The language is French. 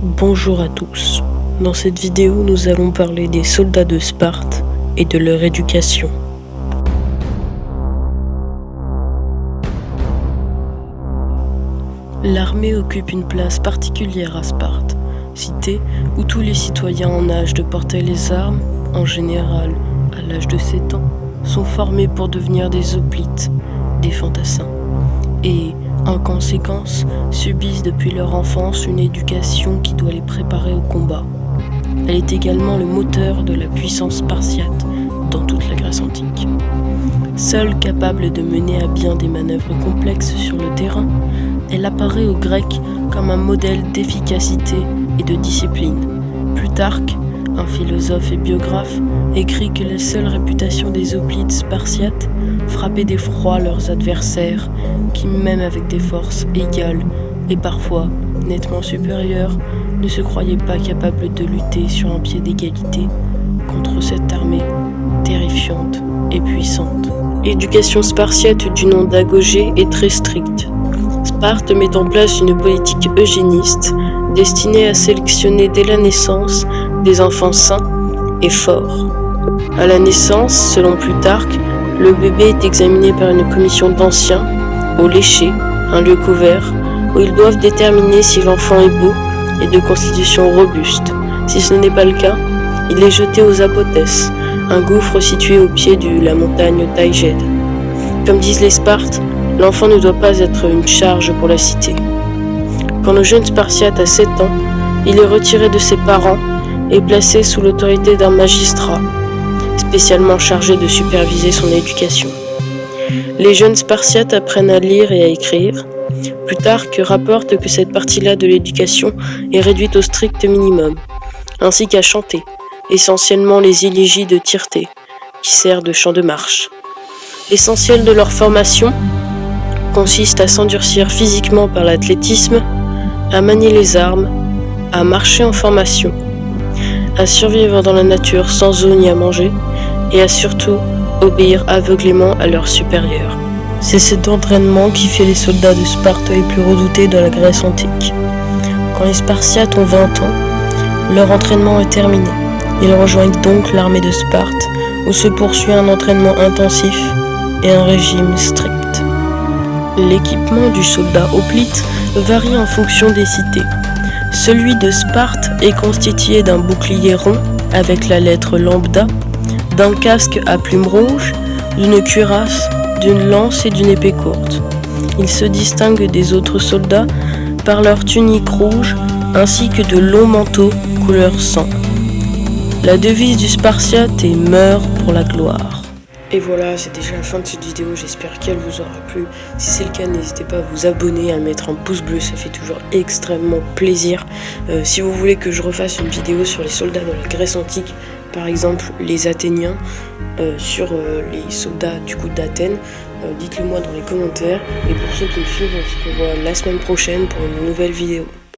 Bonjour à tous. Dans cette vidéo, nous allons parler des soldats de Sparte et de leur éducation. L'armée occupe une place particulière à Sparte, cité où tous les citoyens en âge de porter les armes, en général à l'âge de 7 ans, sont formés pour devenir des hoplites, des fantassins, et en conséquence subissent depuis leur enfance une éducation qui doit les préparer au combat. Elle est également le moteur de la puissance spartiate dans toute la Grèce antique. Seule capable de mener à bien des manœuvres complexes sur le terrain, elle apparaît aux Grecs comme un modèle d'efficacité et de discipline. Plutarque, un philosophe et biographe, écrit que la seule réputation des hoplites spartiates frappait d'effroi leurs adversaires qui, même avec des forces égales et parfois nettement supérieures, ne se croyaient pas capables de lutter sur un pied d'égalité contre cette armée terrifiante et puissante. L'éducation spartiate du nom d'Agogée est très stricte. Sparte met en place une politique eugéniste destinée à sélectionner dès la naissance des enfants sains et forts. À la naissance, selon Plutarque, le bébé est examiné par une commission d'anciens, au lécher, un lieu couvert, où ils doivent déterminer si l'enfant est beau et de constitution robuste. Si ce n'est pas le cas, il est jeté aux apotès, un gouffre situé au pied de la montagne Taïgède. Comme disent les Spartes, l'enfant ne doit pas être une charge pour la cité. Quand le jeune Spartiate a 7 ans, il est retiré de ses parents et placé sous l'autorité d'un magistrat, spécialement chargé de superviser son éducation. Les jeunes Spartiates apprennent à lire et à écrire. Plutarque rapporte que cette partie-là de l'éducation est réduite au strict minimum, ainsi qu'à chanter, essentiellement les élégies de Tyrtée, qui sert de chant de marche. L'essentiel de leur formation consiste à s'endurcir physiquement par l'athlétisme, à manier les armes, à marcher en formation, à survivre dans la nature sans eau ni à manger, et à surtout obéir aveuglément à leurs supérieurs. C'est cet entraînement qui fait les soldats de Sparte les plus redoutés de la Grèce antique. Quand les Spartiates ont 20 ans, leur entraînement est terminé. Ils rejoignent donc l'armée de Sparte, où se poursuit un entraînement intensif et un régime strict. L'équipement du soldat hoplite varie en fonction des cités. Celui de Sparte est constitué d'un bouclier rond avec la lettre lambda, d'un casque à plumes rouges, d'une cuirasse, d'une lance et d'une épée courte. Il se distingue des autres soldats par leur tunique rouge ainsi que de longs manteaux couleur sang. La devise du Spartiate est « Meurs pour la gloire ». Et voilà, c'est déjà la fin de cette vidéo, j'espère qu'elle vous aura plu. Si c'est le cas, n'hésitez pas à vous abonner, à mettre un pouce bleu, ça fait toujours extrêmement plaisir. Si vous voulez que je refasse une vidéo sur les soldats de la Grèce antique, par exemple les Athéniens, sur les soldats du coup d'Athènes, dites-le moi dans les commentaires. Et pour ceux qui me suivent, on se revoit la semaine prochaine pour une nouvelle vidéo.